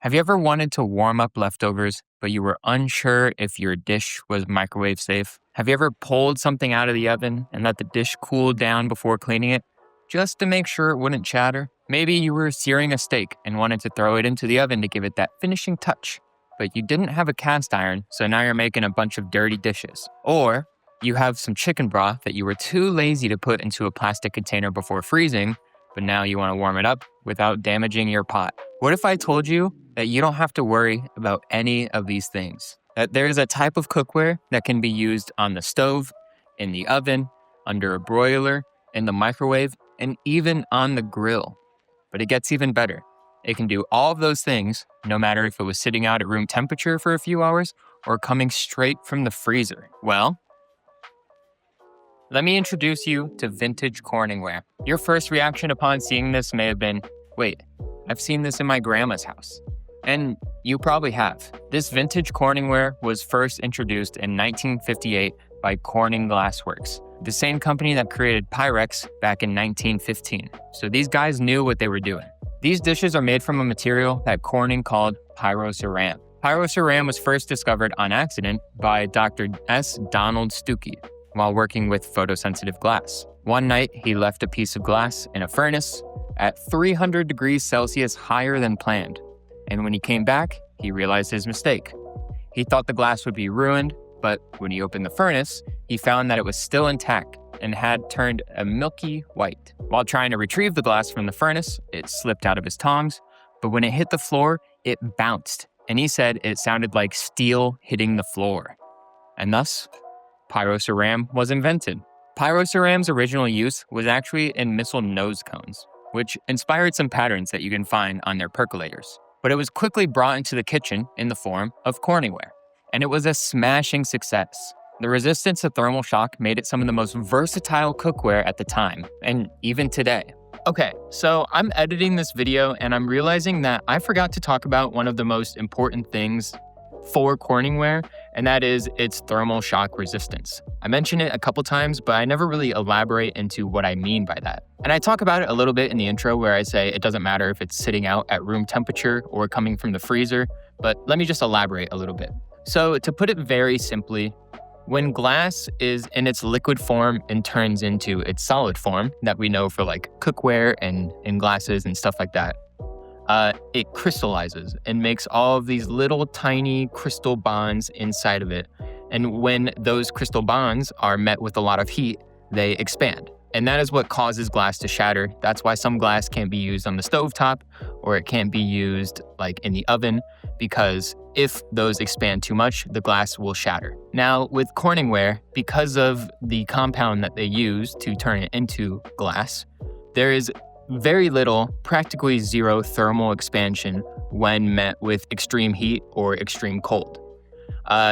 Have you ever wanted to warm up leftovers, but you were unsure if your dish was microwave safe? Have you ever pulled something out of the oven and let the dish cool down before cleaning it, just to make sure it wouldn't chatter? Maybe you were searing a steak and wanted to throw it into the oven to give it that finishing touch, but you didn't have a cast iron, so now you're making a bunch of dirty dishes. Or you have some chicken broth that you were too lazy to put into a plastic container before freezing, but now you want to warm it up without damaging your pot. What if I told you that you don't have to worry about any of these things? That there's a type of cookware that can be used on the stove, in the oven, under a broiler, in the microwave, and even on the grill. But it gets even better. It can do all of those things, no matter if it was sitting out at room temperature for a few hours or coming straight from the freezer. Well, let me introduce you to vintage Corningware. Your first reaction upon seeing this may have been, wait, I've seen this in my grandma's house. And you probably have. This vintage Corningware was first introduced in 1958 by Corning Glassworks, the same company that created Pyrex back in 1915. So these guys knew what they were doing. These dishes are made from a material that Corning called pyroceram. Pyroceram was first discovered on accident by Dr. S. Donald Stuckey while working with photosensitive glass. One night, he left a piece of glass in a furnace at 300 degrees Celsius higher than planned. And when he came back, he realized his mistake. He thought the glass would be ruined, but when he opened the furnace, he found that it was still intact and had turned a milky white. While trying to retrieve the glass from the furnace, it slipped out of his tongs, but when it hit the floor, it bounced, and he said it sounded like steel hitting the floor. And thus, pyroceram was invented. Pyroceram's original use was actually in missile nose cones, which inspired some patterns that you can find on their percolators. But it was quickly brought into the kitchen in the form of Corningware, and it was a smashing success. The resistance to thermal shock made it some of the most versatile cookware at the time, and even today. Okay, so I'm editing this video and I'm realizing that I forgot to talk about one of the most important things for Corningware, and that is its thermal shock resistance. I mention it a couple times, but I never really elaborate into what I mean by that. And I talk about it a little bit in the intro where I say it doesn't matter if it's sitting out at room temperature or coming from the freezer, but let me just elaborate a little bit. So to put it very simply, when glass is in its liquid form and turns into its solid form that we know for like cookware and in glasses and stuff like that, it crystallizes and makes all of these little tiny crystal bonds inside of it. And when those crystal bonds are met with a lot of heat, they expand. And that is what causes glass to shatter. That's why some glass can't be used on the stovetop or it can't be used like in the oven, because if those expand too much, the glass will shatter. Now with Corningware, because of the compound that they use to turn it into glass, there is very little, practically zero thermal expansion when met with extreme heat or extreme cold.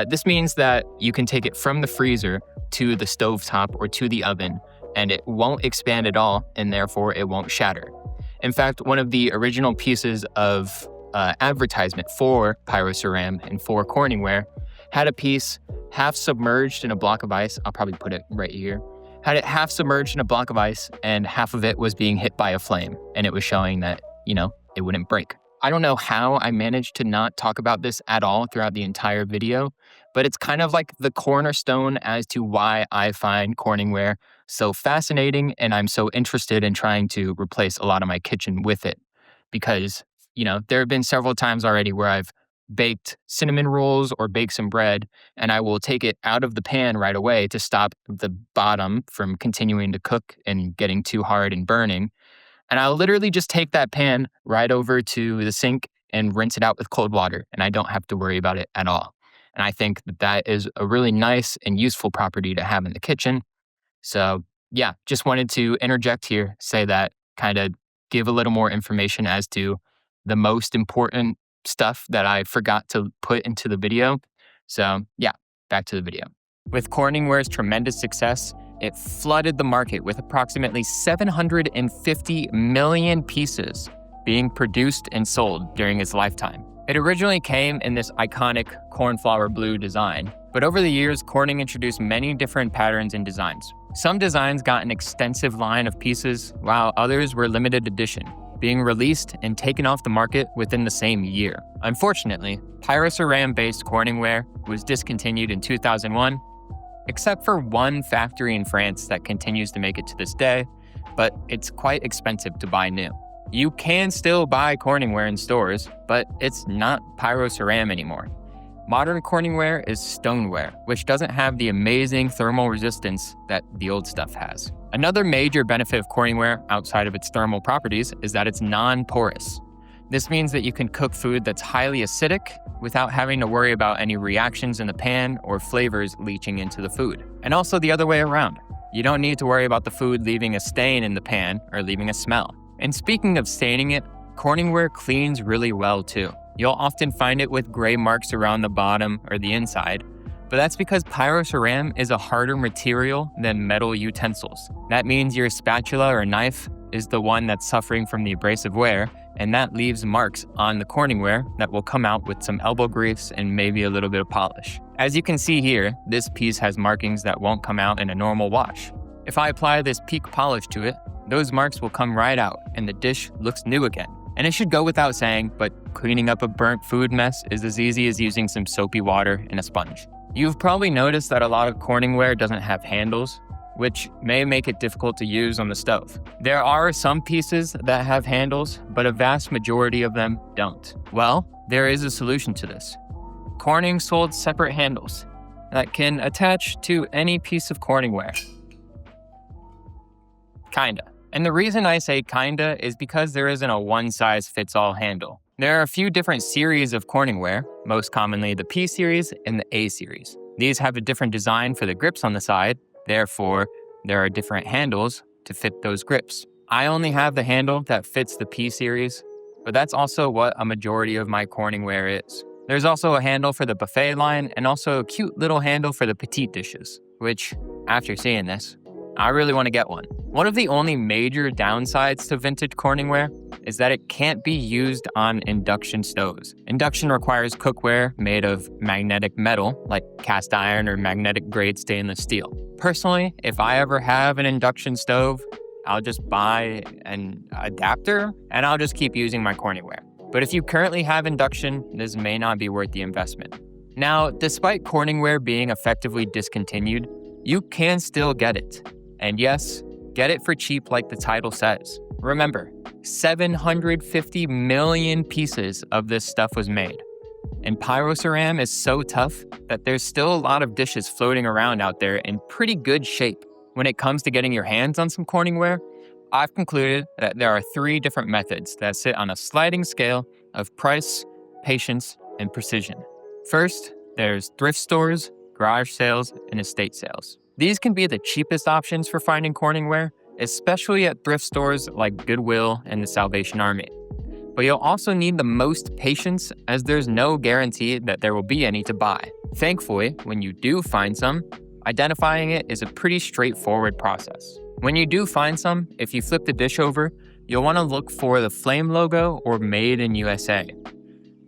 This means that you can take it from the freezer to the stovetop or to the oven, and it won't expand at all, and therefore it won't shatter. In fact, one of the original pieces of advertisement for pyroceram and for Corningware had a piece half submerged in a block of ice. I'll probably put it right here. Had it half submerged in a block of ice and half of it was being hit by a flame, and it was showing that, it wouldn't break. I don't know how I managed to not talk about this at all throughout the entire video, but it's kind of like the cornerstone as to why I find Corningware so fascinating and I'm so interested in trying to replace a lot of my kitchen with it. Because, there have been several times already where I've baked cinnamon rolls or baked some bread, and I will take it out of the pan right away to stop the bottom from continuing to cook and getting too hard and burning. And I'll literally just take that pan right over to the sink and rinse it out with cold water, and I don't have to worry about it at all. And I think that is a really nice and useful property to have in the kitchen. So yeah, just wanted to interject here, say that, kind of give a little more information as to the most important stuff that I forgot to put into the video. So yeah, back to the video. With Corningware's tremendous success, it flooded the market with approximately 750 million pieces being produced and sold during its lifetime. It originally came in this iconic cornflower blue design, but over the years, Corning introduced many different patterns and designs. Some designs got an extensive line of pieces, while others were limited edition. being released and taken off the market within the same year. Unfortunately, pyroceram-based Corningware was discontinued in 2001, except for one factory in France that continues to make it to this day, but it's quite expensive to buy new. You can still buy Corningware in stores, but it's not pyroceram anymore. Modern Corningware is stoneware, which doesn't have the amazing thermal resistance that the old stuff has. Another major benefit of Corningware, outside of its thermal properties, is that it's non-porous. This means that you can cook food that's highly acidic without having to worry about any reactions in the pan or flavors leaching into the food. And also the other way around. You don't need to worry about the food leaving a stain in the pan or leaving a smell. And speaking of staining it, Corningware cleans really well too. You'll often find it with gray marks around the bottom or the inside, but that's because pyroceram is a harder material than metal utensils. That means your spatula or knife is the one that's suffering from the abrasive wear, and that leaves marks on the Corningware that will come out with some elbow grease and maybe a little bit of polish. As you can see here, this piece has markings that won't come out in a normal wash. If I apply this peak polish to it, those marks will come right out and the dish looks new again. And it should go without saying, but cleaning up a burnt food mess is as easy as using some soapy water and a sponge. You've probably noticed that a lot of Corningware doesn't have handles, which may make it difficult to use on the stove. There are some pieces that have handles, but a vast majority of them don't. Well, there is a solution to this. Corning sold separate handles that can attach to any piece of Corningware. Kinda. And the reason I say kinda is because there isn't a one-size-fits-all handle. There are a few different series of Corningware, most commonly the P series and the A series. These have a different design for the grips on the side, therefore, there are different handles to fit those grips. I only have the handle that fits the P series, but that's also what a majority of my Corningware is. There's also a handle for the buffet line and also a cute little handle for the petite dishes, which, after seeing this, I really want to get one. One of the only major downsides to vintage Corningware is that it can't be used on induction stoves. Induction requires cookware made of magnetic metal, like cast iron or magnetic grade stainless steel. Personally, if I ever have an induction stove, I'll just buy an adapter and I'll just keep using my Corningware. But if you currently have induction, this may not be worth the investment. Now, despite Corningware being effectively discontinued, you can still get it. And yes, get it for cheap like the title says. Remember, 750 million pieces of this stuff was made. And pyroceram is so tough that there's still a lot of dishes floating around out there in pretty good shape. When it comes to getting your hands on some Corningware, I've concluded that there are 3 different methods that sit on a sliding scale of price, patience, and precision. First, there's thrift stores, garage sales, and estate sales. These can be the cheapest options for finding Corningware, especially at thrift stores like Goodwill and the Salvation Army. But you'll also need the most patience, as there's no guarantee that there will be any to buy. Thankfully, when you do find some, identifying it is a pretty straightforward process. When you do find some, if you flip the dish over, you'll want to look for the flame logo or Made in USA.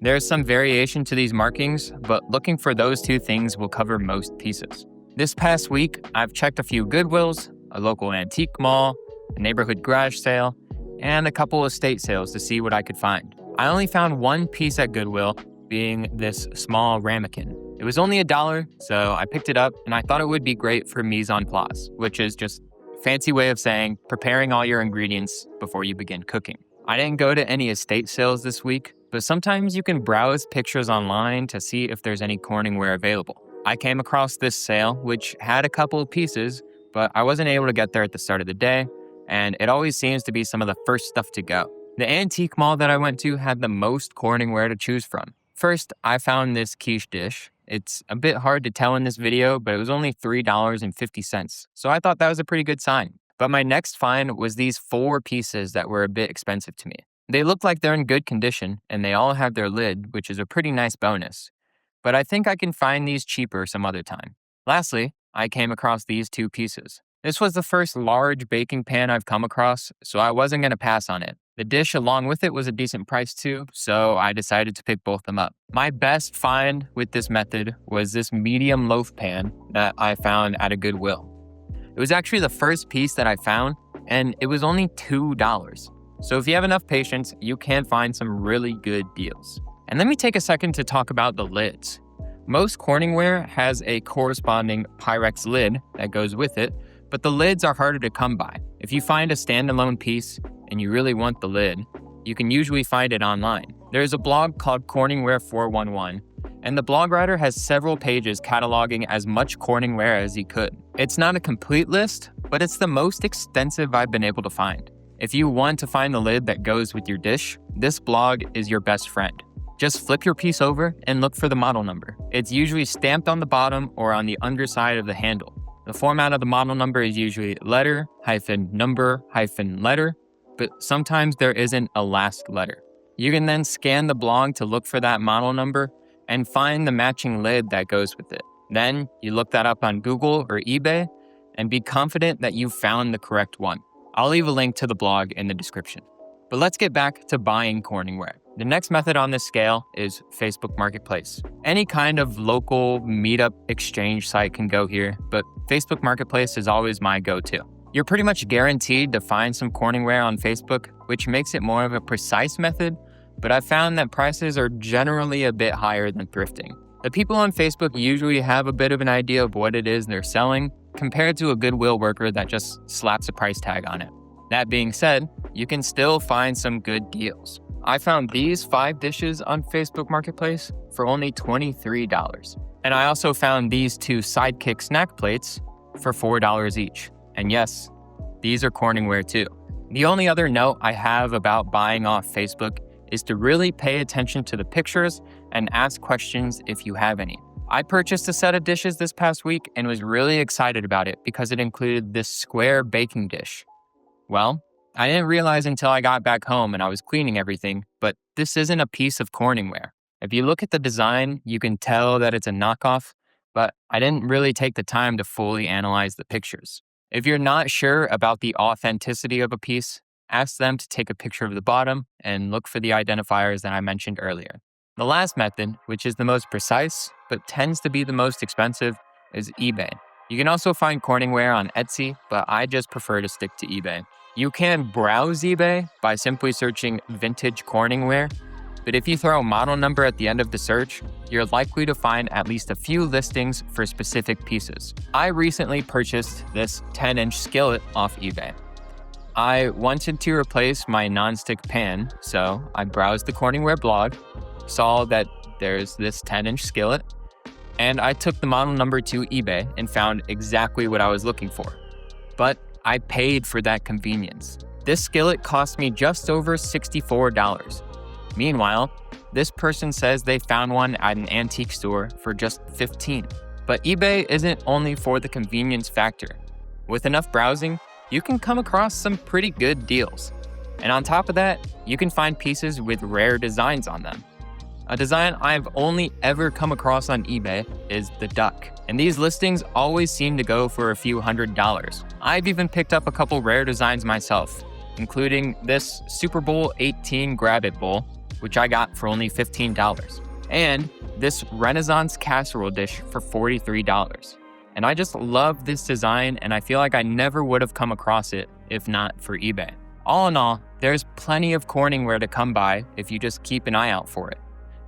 There's some variation to these markings, but looking for those 2 things will cover most pieces. This past week, I've checked a few Goodwills, a local antique mall, a neighborhood garage sale, and a couple estate sales to see what I could find. I only found one piece at Goodwill, being this small ramekin. It was only $1, so I picked it up and I thought it would be great for mise en place, which is just a fancy way of saying preparing all your ingredients before you begin cooking. I didn't go to any estate sales this week, but sometimes you can browse pictures online to see if there's any Corningware available. I came across this sale, which had a couple of pieces, but I wasn't able to get there at the start of the day, and it always seems to be some of the first stuff to go. The antique mall that I went to had the most Corningware to choose from. First, I found this quiche dish. It's a bit hard to tell in this video, but it was only $3.50, so I thought that was a pretty good sign. But my next find was these 4 pieces that were a bit expensive to me. They look like they're in good condition, and they all have their lid, which is a pretty nice bonus. But I think I can find these cheaper some other time. Lastly, I came across these 2 pieces. This was the first large baking pan I've come across, so I wasn't going to pass on it. The dish along with it was a decent price too, so I decided to pick both of them up. My best find with this method was this medium loaf pan that I found at a Goodwill. It was actually the first piece that I found, and it was only $2. So if you have enough patience, you can find some really good deals. And let me take a second to talk about the lids. Most Corningware has a corresponding Pyrex lid that goes with it, but the lids are harder to come by. If you find a standalone piece and you really want the lid, you can usually find it online. There's a blog called Corningware 411, and the blog writer has several pages cataloging as much Corningware as he could. It's not a complete list, but it's the most extensive I've been able to find. If you want to find the lid that goes with your dish, this blog is your best friend. Just flip your piece over and look for the model number. It's usually stamped on the bottom or on the underside of the handle. The format of the model number is usually letter, number, letter, but sometimes there isn't a last letter. You can then scan the blog to look for that model number and find the matching lid that goes with it. Then you look that up on Google or eBay and be confident that you've found the correct one. I'll leave a link to the blog in the description. But let's get back to buying Corningware. The next method on this scale is Facebook Marketplace. Any kind of local meetup exchange site can go here, but Facebook Marketplace is always my go-to. You're pretty much guaranteed to find some Corningware on Facebook, which makes it more of a precise method, but I've found that prices are generally a bit higher than thrifting. The people on Facebook usually have a bit of an idea of what it is they're selling, compared to a Goodwill worker that just slaps a price tag on it. That being said, you can still find some good deals. I found these 5 dishes on Facebook Marketplace for only $23. And I also found these 2 Sidekick snack plates for $4 each. And yes, these are Corningware too. The only other note I have about buying off Facebook is to really pay attention to the pictures and ask questions if you have any. I purchased a set of dishes this past week and was really excited about it because it included this square baking dish. Well, I didn't realize until I got back home and I was cleaning everything, but this isn't a piece of Corningware. If you look at the design, you can tell that it's a knockoff, but I didn't really take the time to fully analyze the pictures. If you're not sure about the authenticity of a piece, ask them to take a picture of the bottom and look for the identifiers that I mentioned earlier. The last method, which is the most precise, but tends to be the most expensive, is eBay. You can also find Corningware on Etsy, but I just prefer to stick to eBay. You can browse eBay by simply searching vintage Corningware, but if you throw a model number at the end of the search, you're likely to find at least a few listings for specific pieces. I recently purchased this 10-inch skillet off eBay. I wanted to replace my nonstick pan, so I browsed the Corningware blog, saw that there's this 10-inch skillet, and I took the model number to eBay and found exactly what I was looking for. But I paid for that convenience. This skillet cost me just over $64. Meanwhile, this person says they found one at an antique store for just $15. But eBay isn't only for the convenience factor. With enough browsing, you can come across some pretty good deals. And on top of that, you can find pieces with rare designs on them. A design I've only ever come across on eBay is the duck, and these listings always seem to go for a few $100s. I've even picked up a couple rare designs myself, including this Super Bowl 18 Grab-It Bowl, which I got for only $15, and this Renaissance casserole dish for $43. And I just love this design, and I feel like I never would have come across it if not for eBay. All in all, there's plenty of Corningware to come by if you just keep an eye out for it.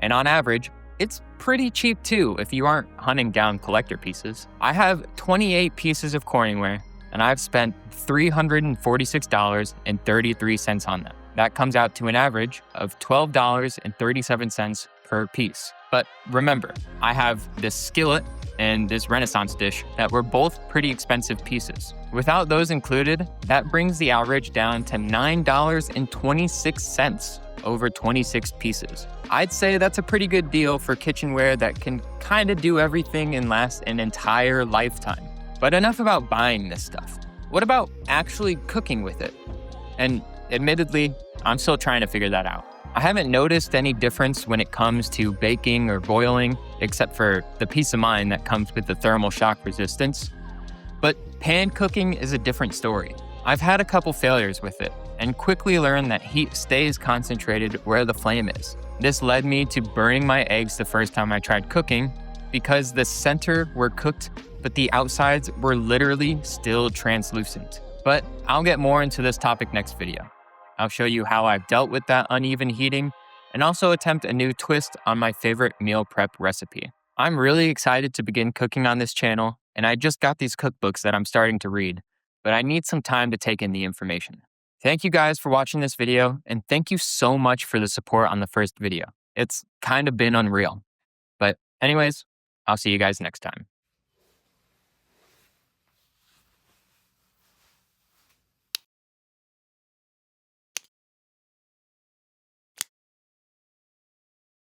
And on average, it's pretty cheap too if you aren't hunting down collector pieces. I have 28 pieces of Corningware, and I've spent $346.33 on them. That comes out to an average of $12.37 per piece. But remember, I have this skillet and this Renaissance dish that were both pretty expensive pieces. Without those included, that brings the average down to $9.26 over 26 pieces. I'd say that's a pretty good deal for kitchenware that can kind of do everything and last an entire lifetime. But enough about buying this stuff. What about actually cooking with it? And admittedly, I'm still trying to figure that out. I haven't noticed any difference when it comes to baking or boiling, except for the peace of mind that comes with the thermal shock resistance. But pan cooking is a different story. I've had a couple failures with it and quickly learned that heat stays concentrated where the flame is. This led me to burning my eggs the first time I tried cooking because the center were cooked, but the outsides were literally still translucent. But I'll get more into this topic next video. I'll show you how I've dealt with that uneven heating and also attempt a new twist on my favorite meal prep recipe. I'm really excited to begin cooking on this channel, and I just got these cookbooks that I'm starting to read, but I need some time to take in the information. Thank you guys for watching this video, and thank you so much for the support on the first video. It's kind of been unreal. But anyways, I'll see you guys next time.